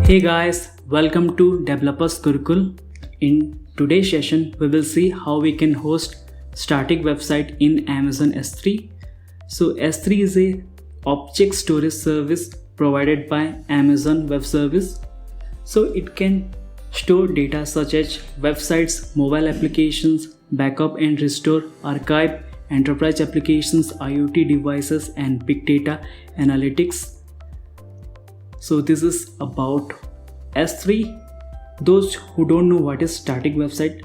Hey guys, welcome to Developers Gurukul. In today's session, we will see how we can host static website in Amazon S3. So S3 is a object storage service provided by Amazon Web Service. So it can store data such as websites, mobile applications, backup and restore, archive, enterprise applications, IoT devices, and big data analytics. So this is about S3. Those who don't know what is static website,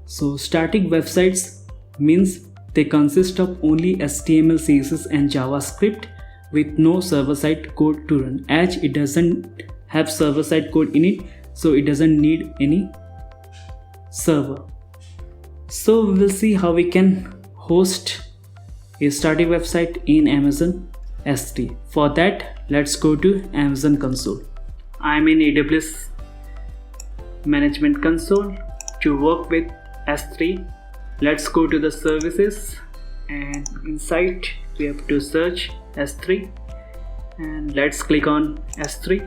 so static websites means they consist of only HTML, CSS and JavaScript with no server-side code to run. As it doesn't have server-side code in it, so it doesn't need any server. So we will see how we can host a static website in Amazon S3. For that, let's go to Amazon console. I'm in AWS management console. To work with S3, let's go to the services, and inside we have to search S3, and let's click on S3.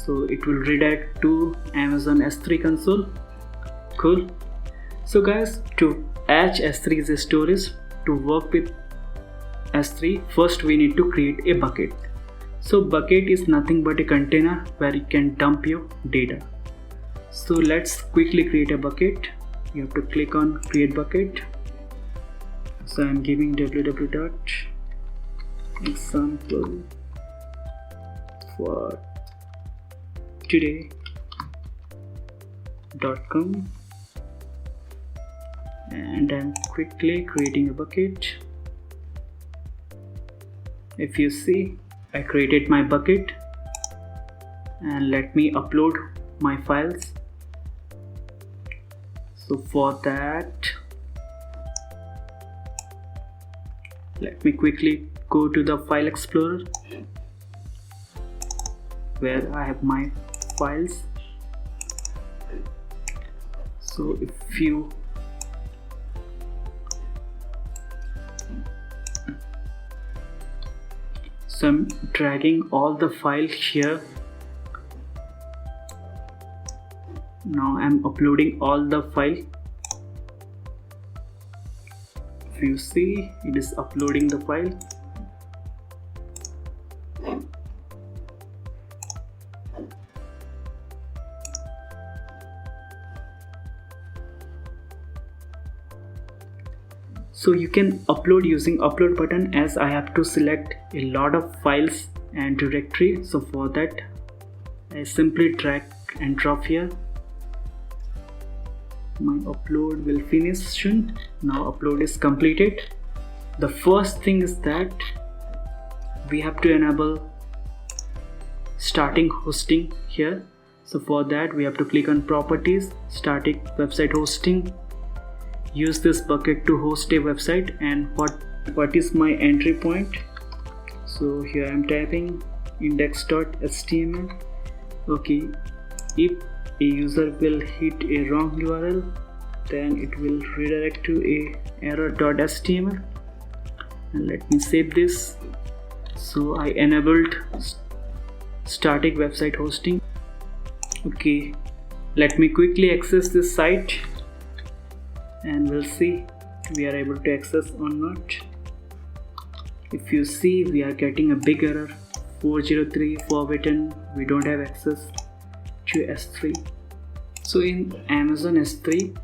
So it will redirect to Amazon S3 console. Cool. So guys, to add S3 as a storage, to work with S3, first we need to create a bucket. So bucket is nothing but a container where you can dump your data. So let's quickly create a bucket. You have to click on create bucket. So I'm giving www.example for today.com, and I'm quickly creating a bucket. If you see, I created my bucket, and let me upload my files. So for that, let me quickly go to the file explorer where I have my files. So I'm dragging all the files here. Now I'm uploading all the file. If you see, it is uploading the file. So you can upload using upload button, as I have to select a lot of files and directory. So for that, I simply drag and drop here. My upload will finish soon. Now upload is completed. The first thing is that we have to enable starting hosting here. So for that, we have to click on properties, static website hosting. Use this bucket to host a website. And what is my entry point? So here I am typing index.html. Okay, if a user will hit a wrong URL, then it will redirect to a error.html. And let me save this. So I enabled static website hosting. Okay, let me quickly access this site, and we'll see we are able to access or not. If you see, we are getting a big error, 403 forbidden, we don't have access to S3. So in Amazon S3,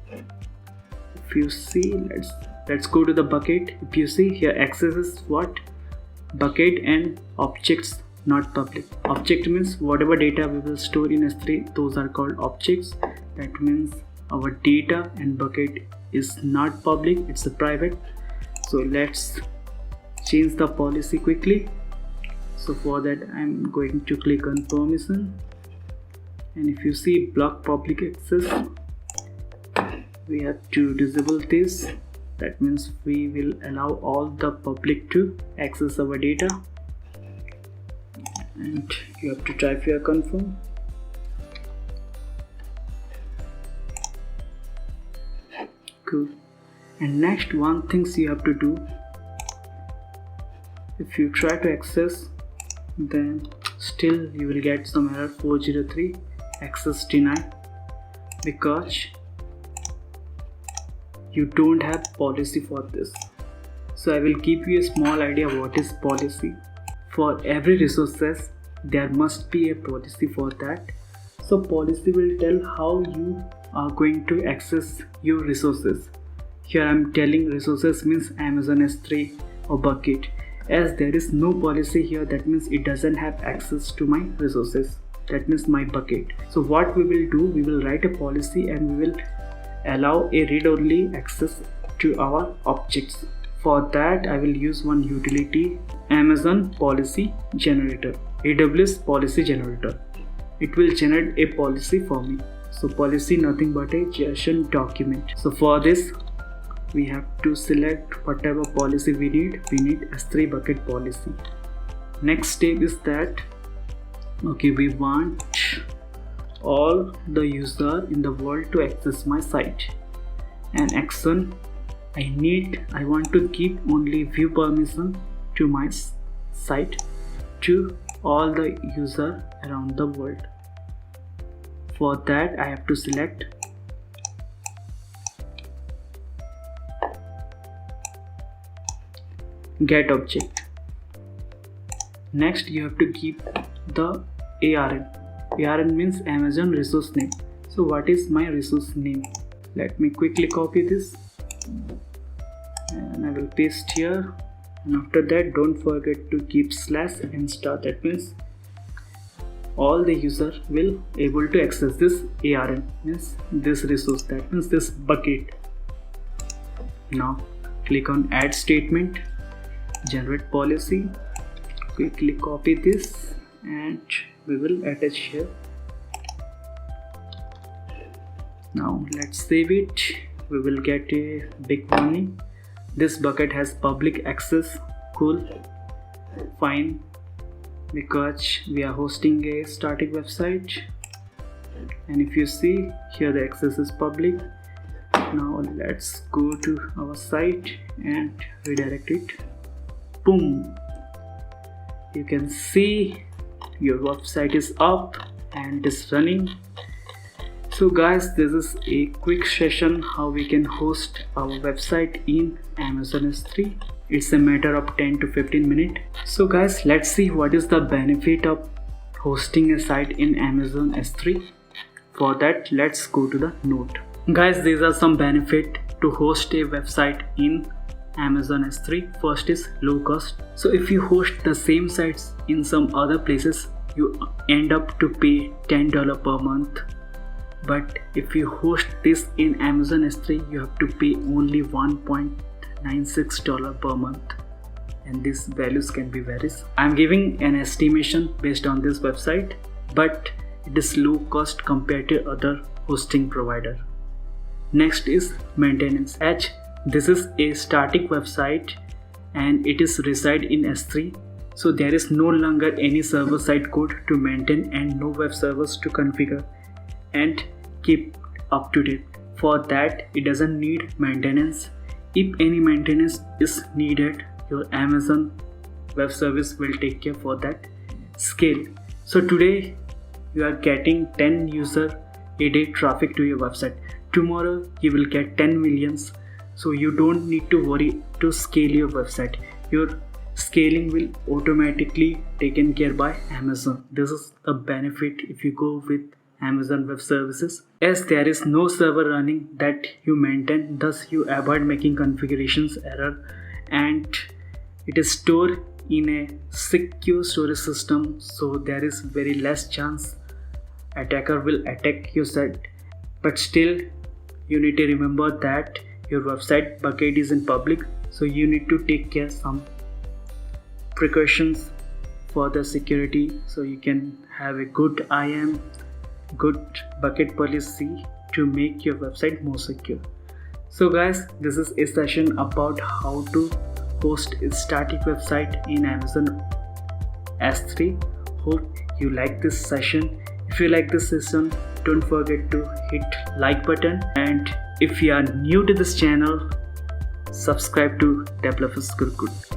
if you see, let's go to the bucket. If you see here, access is what? Bucket and objects, not public. Object means whatever data we will store in S3, those are called objects. That means our data and bucket is not public, it's a private. So let's change the policy quickly. So for that, I'm going to click on permission, and if you see block public access, we have to disable this. That means we will allow all the public to access our data, and you have to type here confirm. Cool. And next, one things you have to do, if you try to access, then still you will get some error 403 access denied because you don't have policy for this. So I will give you a small idea what is policy. For every resources there must be a policy for that. So policy will tell how you are going to access your resources. Here I am telling resources means Amazon S3 or bucket. As there is no policy here, that means it doesn't have access to my resources, that means my bucket. So what we will do, we will write a policy and we will allow a read-only access to our objects. For that I will use one utility, Amazon Policy Generator, AWS Policy Generator. It will generate a policy for me. So policy nothing but a JSON document. So for this we have to select whatever policy we need. We need S3 bucket policy. Next step is that we want all the user in the world to access my site. And action, I want to give only view permission to my site to all the user around the world. For that I have to select get object. Next you have to give the ARN. ARN means Amazon resource name. So what is my resource name? Let me quickly copy this and I will paste here. And after that don't forget to keep /insta. That means all the user will able to access this ARN, means this resource, that means this bucket. Now click on add statement, generate policy, quickly copy this and we will attach here. Now let's save it. We will get a big warning. This bucket has public access. Cool, fine, because we are hosting a static website. And if you see here, the access is public. Now let's go to our site and redirect it. Boom, you can see your website is up and is running. So guys, this is a quick session how we can host our website in Amazon S3. It's a matter of 10 to 15 minutes. So guys, let's see what is the benefit of hosting a site in Amazon S3. For that, let's go to the note. Guys, these are some benefit to host a website in Amazon S3. First is low cost. So if you host the same sites in some other places, you end up to pay $10 per month. But if you host this in Amazon S3, you have to pay only $1.96 per month. And these values can be varies. I'm giving an estimation based on this website, but it is low cost compared to other hosting provider. Next is maintenance. As this is a static website and it is reside in S3, so there is no longer any server side code to maintain and no web servers to configure and keep up to date. For that, it doesn't need maintenance. If any maintenance is needed, your Amazon Web Service will take care for that. Scale. So today you are getting 10 user a day traffic to your website. Tomorrow you will get 10 millions. So you don't need to worry to scale your website. Your scaling will automatically taken care by Amazon. This is the benefit if you go with Amazon Web Services. As there is no server running that you maintain, thus you avoid making configurations error, and it is stored in a secure storage system, so there is very less chance attacker will attack your site. But still you need to remember that your website bucket is in public, so you need to take care some precautions for the security, so you can have a good IAM, good bucket policy to make your website more secure. So guys, this is a session about how to host a static website in Amazon S3. Hope you like this session. If you like this session, don't forget to hit like button, and if you are new to this channel, subscribe to Developers Gurukul.